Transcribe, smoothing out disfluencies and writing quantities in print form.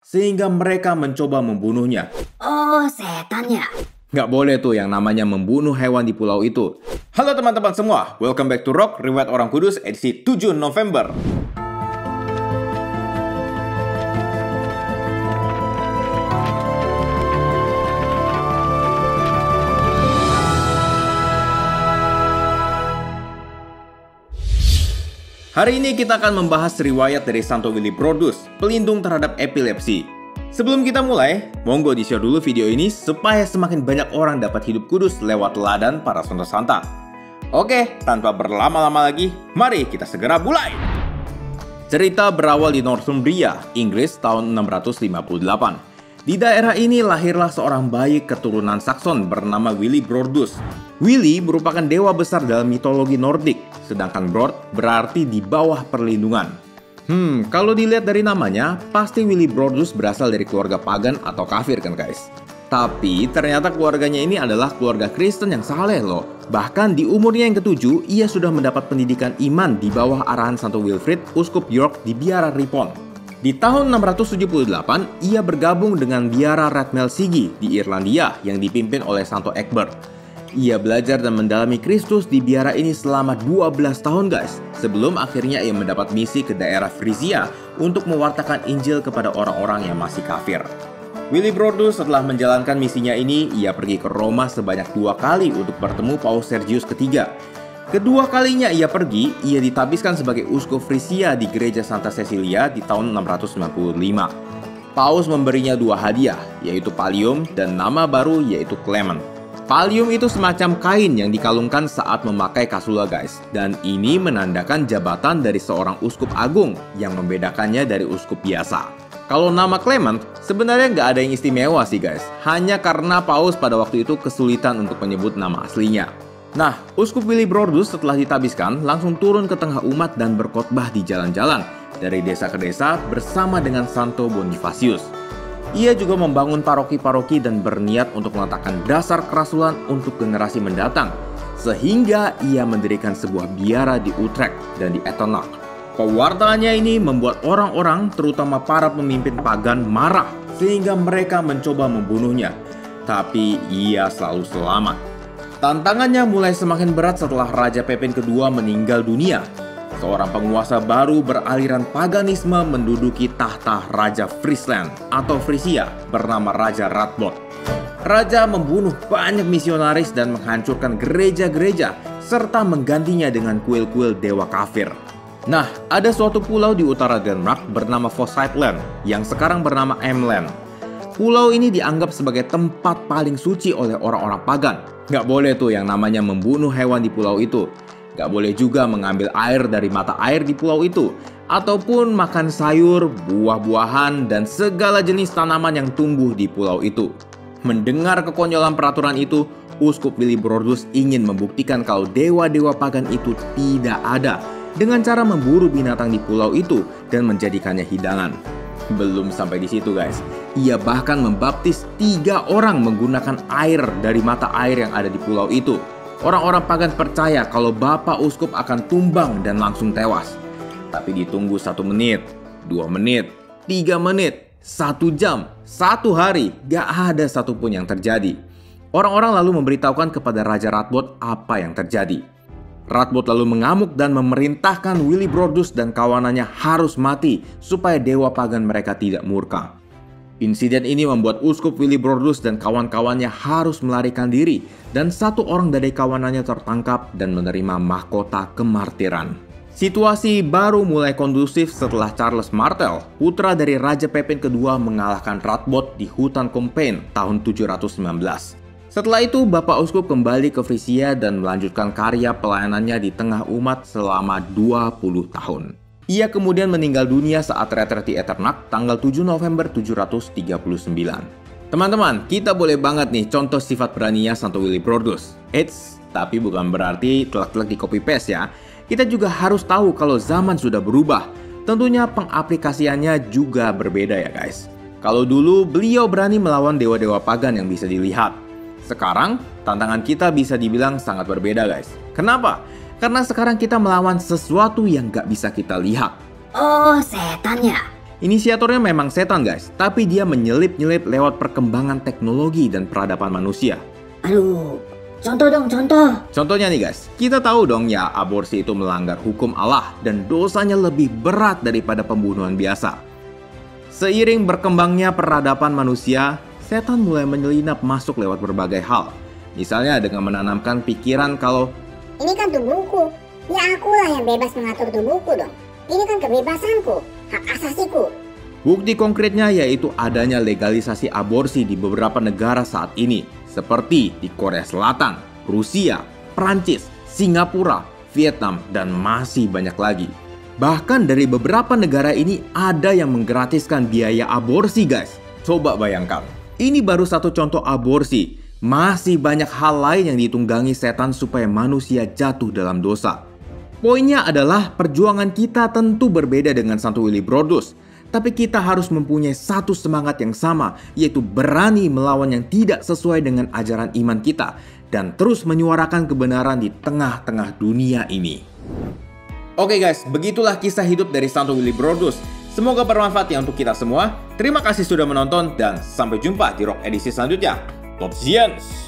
sehingga mereka mencoba membunuhnya. Oh, setan ya? Nggak boleh tuh yang namanya membunuh hewan di pulau itu. Halo teman-teman semua, welcome back to Rock, Riwayat Orang Kudus edisi 7 November. Hari ini kita akan membahas riwayat dari Santo Willibrordus, pelindung terhadap epilepsi. Sebelum kita mulai, monggo di-share dulu video ini supaya semakin banyak orang dapat hidup kudus lewat teladan para santo santa. Oke, tanpa berlama-lama lagi, mari kita segera mulai! Cerita berawal di Northumbria, Inggris tahun 658. Di daerah ini lahirlah seorang bayi keturunan Saxon bernama Willibrordus. Willy merupakan dewa besar dalam mitologi Nordik, sedangkan Brod berarti di bawah perlindungan. Kalau dilihat dari namanya, pasti Willibrordus berasal dari keluarga pagan atau kafir kan guys? Tapi ternyata keluarganya ini adalah keluarga Kristen yang saleh loh. Bahkan di umurnya yang ke-7, ia sudah mendapat pendidikan iman di bawah arahan Santo Wilfrid, Uskup York di Biara Ripon. Di tahun 678, ia bergabung dengan Biara Rathmelsigi di Irlandia yang dipimpin oleh Santo Egbert. Ia belajar dan mendalami Kristus di biara ini selama 12 tahun guys, sebelum akhirnya ia mendapat misi ke daerah Frisia untuk mewartakan Injil kepada orang-orang yang masih kafir. Willibrordus setelah menjalankan misinya ini, ia pergi ke Roma sebanyak 2 kali untuk bertemu Paus Sergius III. Kedua kalinya ia pergi, ia ditabiskan sebagai uskup Frisia di gereja Santa Cecilia di tahun 695. Paus memberinya 2 hadiah, yaitu pallium dan nama baru yaitu Clement. Pallium itu semacam kain yang dikalungkan saat memakai kasula guys, dan ini menandakan jabatan dari seorang uskup agung yang membedakannya dari uskup biasa. Kalau nama Clement sebenarnya nggak ada yang istimewa sih guys, hanya karena Paus pada waktu itu kesulitan untuk menyebut nama aslinya. Nah, Uskup Willibrordus setelah ditabiskan langsung turun ke tengah umat dan berkhotbah di jalan-jalan dari desa ke desa bersama dengan Santo Bonifacius. Ia juga membangun paroki-paroki dan berniat untuk meletakkan dasar kerasulan untuk generasi mendatang, sehingga ia mendirikan sebuah biara di Utrecht dan di Etonach. Pewartaannya ini membuat orang-orang, terutama para pemimpin pagan, marah sehingga mereka mencoba membunuhnya. Tapi ia selalu selamat. Tantangannya mulai semakin berat setelah Raja Pepin II meninggal dunia. Seorang penguasa baru beraliran paganisme menduduki tahta Raja Friesland atau Frisia bernama Raja Radbod. Raja membunuh banyak misionaris dan menghancurkan gereja-gereja serta menggantinya dengan kuil-kuil dewa kafir. Nah, ada suatu pulau di utara Denmark bernama Forsythland yang sekarang bernama Emland. Pulau ini dianggap sebagai tempat paling suci oleh orang-orang pagan. Nggak boleh tuh yang namanya membunuh hewan di pulau itu. Nggak boleh juga mengambil air dari mata air di pulau itu. Ataupun makan sayur, buah-buahan, dan segala jenis tanaman yang tumbuh di pulau itu. Mendengar kekonyolan peraturan itu, Uskup Willibrordus ingin membuktikan kalau dewa-dewa pagan itu tidak ada dengan cara memburu binatang di pulau itu dan menjadikannya hidangan. Belum sampai di situ guys, ia bahkan membaptis 3 orang menggunakan air dari mata air yang ada di pulau itu. Orang-orang pagan percaya kalau Bapak Uskup akan tumbang dan langsung tewas. Tapi ditunggu 1 menit, 2 menit, 3 menit, 1 jam, 1 hari, gak ada satupun yang terjadi. Orang-orang lalu memberitahukan kepada Raja Radbod apa yang terjadi. Radbod lalu mengamuk dan memerintahkan Willibrordus dan kawanannya harus mati supaya dewa pagan mereka tidak murka. Insiden ini membuat Uskup Willibrordus dan kawan-kawannya harus melarikan diri dan 1 orang dari kawanannya tertangkap dan menerima mahkota kemartiran. Situasi baru mulai kondusif setelah Charles Martel, putra dari Raja Pepin II, mengalahkan Radbod di hutan Compiègne tahun 719. Setelah itu, Bapak Uskup kembali ke Frisia dan melanjutkan karya pelayanannya di tengah umat selama 20 tahun. Ia kemudian meninggal dunia saat retret di Etonach tanggal 7 November 739. Teman-teman, kita boleh banget nih contoh sifat beraninya Santo Willibrordus. Eits, tapi bukan berarti telak-telak di copy paste ya. Kita juga harus tahu kalau zaman sudah berubah. Tentunya pengaplikasiannya juga berbeda ya guys. Kalau dulu beliau berani melawan dewa-dewa pagan yang bisa dilihat. Sekarang, tantangan kita bisa dibilang sangat berbeda guys. Kenapa? Karena sekarang kita melawan sesuatu yang gak bisa kita lihat. Oh, setan ya? Inisiatornya memang setan guys, tapi dia menyelip-nyelip lewat perkembangan teknologi dan peradaban manusia. Aduh, contoh dong, contoh. Contohnya nih guys, kita tahu dong ya aborsi itu melanggar hukum Allah dan dosanya lebih berat daripada pembunuhan biasa. Seiring berkembangnya peradaban manusia, setan mulai menyelinap masuk lewat berbagai hal. Misalnya dengan menanamkan pikiran kalau ini kan tubuhku, ya akulah yang bebas mengatur tubuhku dong. Ini kan kebebasanku, hak asasiku. bukti konkretnya yaitu adanya legalisasi aborsi di beberapa negara saat ini, seperti di Korea Selatan, Rusia, Prancis, Singapura, Vietnam, dan masih banyak lagi. Bahkan dari beberapa negara ini ada yang menggratiskan biaya aborsi guys. Coba bayangkan, ini baru satu contoh aborsi. Masih banyak hal lain yang ditunggangi setan supaya manusia jatuh dalam dosa. Poinnya adalah perjuangan kita tentu berbeda dengan Santo Willibrordus. Tapi kita harus mempunyai satu semangat yang sama, yaitu berani melawan yang tidak sesuai dengan ajaran iman kita dan terus menyuarakan kebenaran di tengah-tengah dunia ini. Oke guys, begitulah kisah hidup dari Santo Willibrordus. Semoga bermanfaat ya untuk kita semua. Terima kasih sudah menonton dan sampai jumpa di Rock edisi selanjutnya. Top Science!